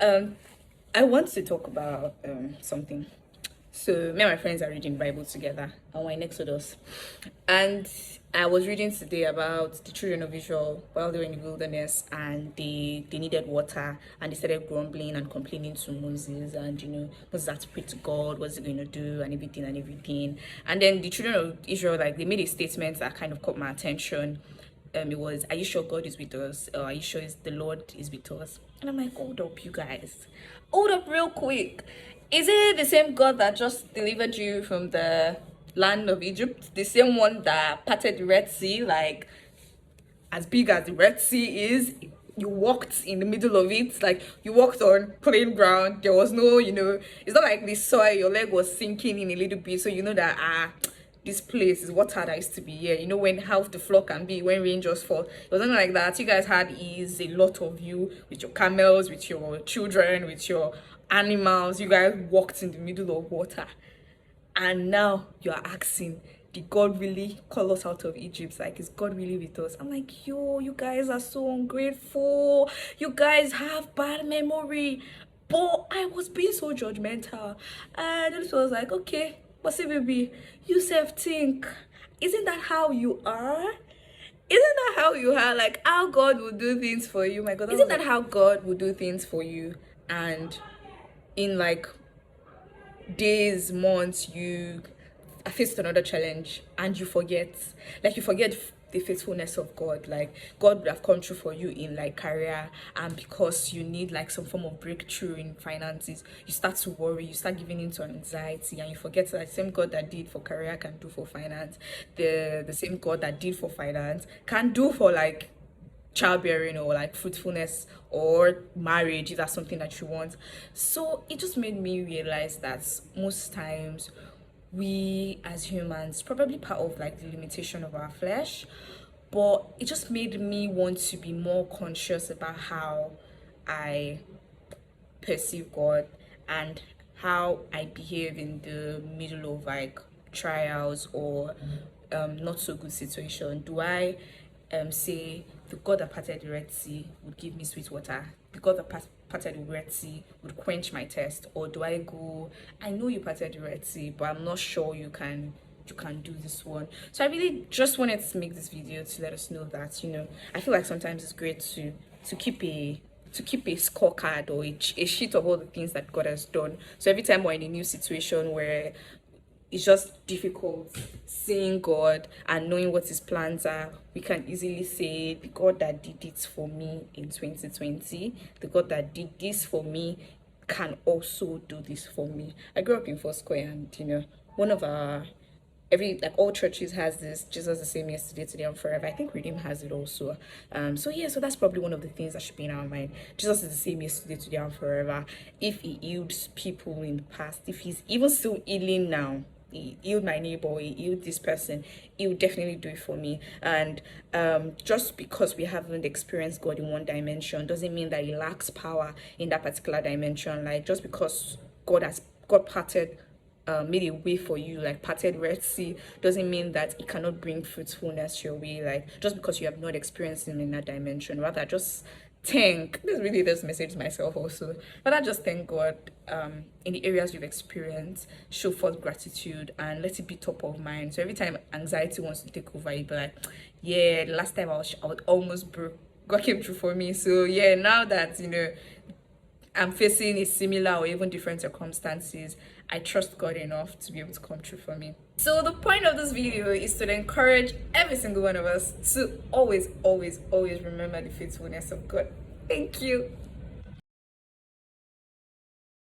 Um, I want to talk about something. So me and my friends are reading Bible together, and we're in Exodus. And I was reading today about the children of Israel while they were in the wilderness, and they needed water, and they started grumbling and complaining to Moses, and Moses had to pray to God, what's he going to do, and everything and everything. And then the children of Israel, like, they made a statement that kind of caught my attention. It was, are you sure God is with us? Or are you sure the Lord is with us? And I'm like, hold up, you guys. Hold up real quick. Is it the same God that just delivered you from the land of Egypt? The same one that parted the Red Sea, like as big as the Red Sea is? You walked in the middle of it, like you walked on plain ground. There was no, it's not like the soil, your leg was sinking in a little bit, so you know that this place is water that used to be here. You know when half the floor can be when rain just fall. It wasn't like that. You guys had ease, a lot of you with your camels, with your children, with your animals. You guys walked in the middle of water, and now you're asking, did God really call us out of Egypt? Like, is God really with us? I'm like, yo, you guys are so ungrateful. You guys have bad memory. But I was being so judgmental, and this was like, okay, but see, baby, you self think, isn't that how you are? Isn't that how you are? Like, how God will do things for you? My God, isn't that how God will do things for you? And in like days, months, you are faced with another challenge, and you forget, the faithfulness of God. Like, God would have come through for you in like career, and because you need like some form of breakthrough in finances, you start to worry, you start giving into anxiety, and you forget that the same God that did for career can do for finance. The same God that did for finance can do for like childbearing or like fruitfulness or marriage, if that's something that you want. So it just made me realize that most times we as humans, probably part of like the limitation of our flesh, but it just made me want to be more conscious about how I perceive God and how I behave in the middle of like trials or not so good situation. Do I say the God that parted the Red Sea would give me sweet water? The God that parted the Red Sea would quench my thirst? Or do I go, I know you parted the Red Sea, but I'm not sure you can do this one. So I really just wanted to make this video to let us know that I feel like sometimes it's great to keep a scorecard or a sheet of all the things that God has done. So every time we're in a new situation where it's just difficult seeing God and knowing what his plans are, we can easily say, the God that did it for me in 2020, the God that did this for me can also do this for me. I grew up in Foursquare, and one of our all churches has this Jesus the same yesterday, today, and forever. I think Redeem has it also. So that's probably one of the things that should be in our mind. Jesus is the same yesterday, today, and forever. If he healed people in the past, if he's even still healing now, he healed my neighbor, he healed this person, he will definitely do it for me. And just because we haven't experienced God in one dimension doesn't mean that he lacks power in that particular dimension. Like, just because God parted made a way for you, like parted Red Sea, doesn't mean that it cannot bring fruitfulness your way. Like, just because you have not experienced him in that dimension, rather just this message myself also, but I just thank God in the areas you've experienced. Show forth gratitude and let it be top of mind. So every time anxiety wants to take over, you be like, yeah, the last time I was almost broke, God came through for me. So yeah, now that I'm facing a similar or even different circumstances, I trust God enough to be able to come true for me. So the point of this video is to encourage every single one of us to always, always, always remember the faithfulness of God. Thank you.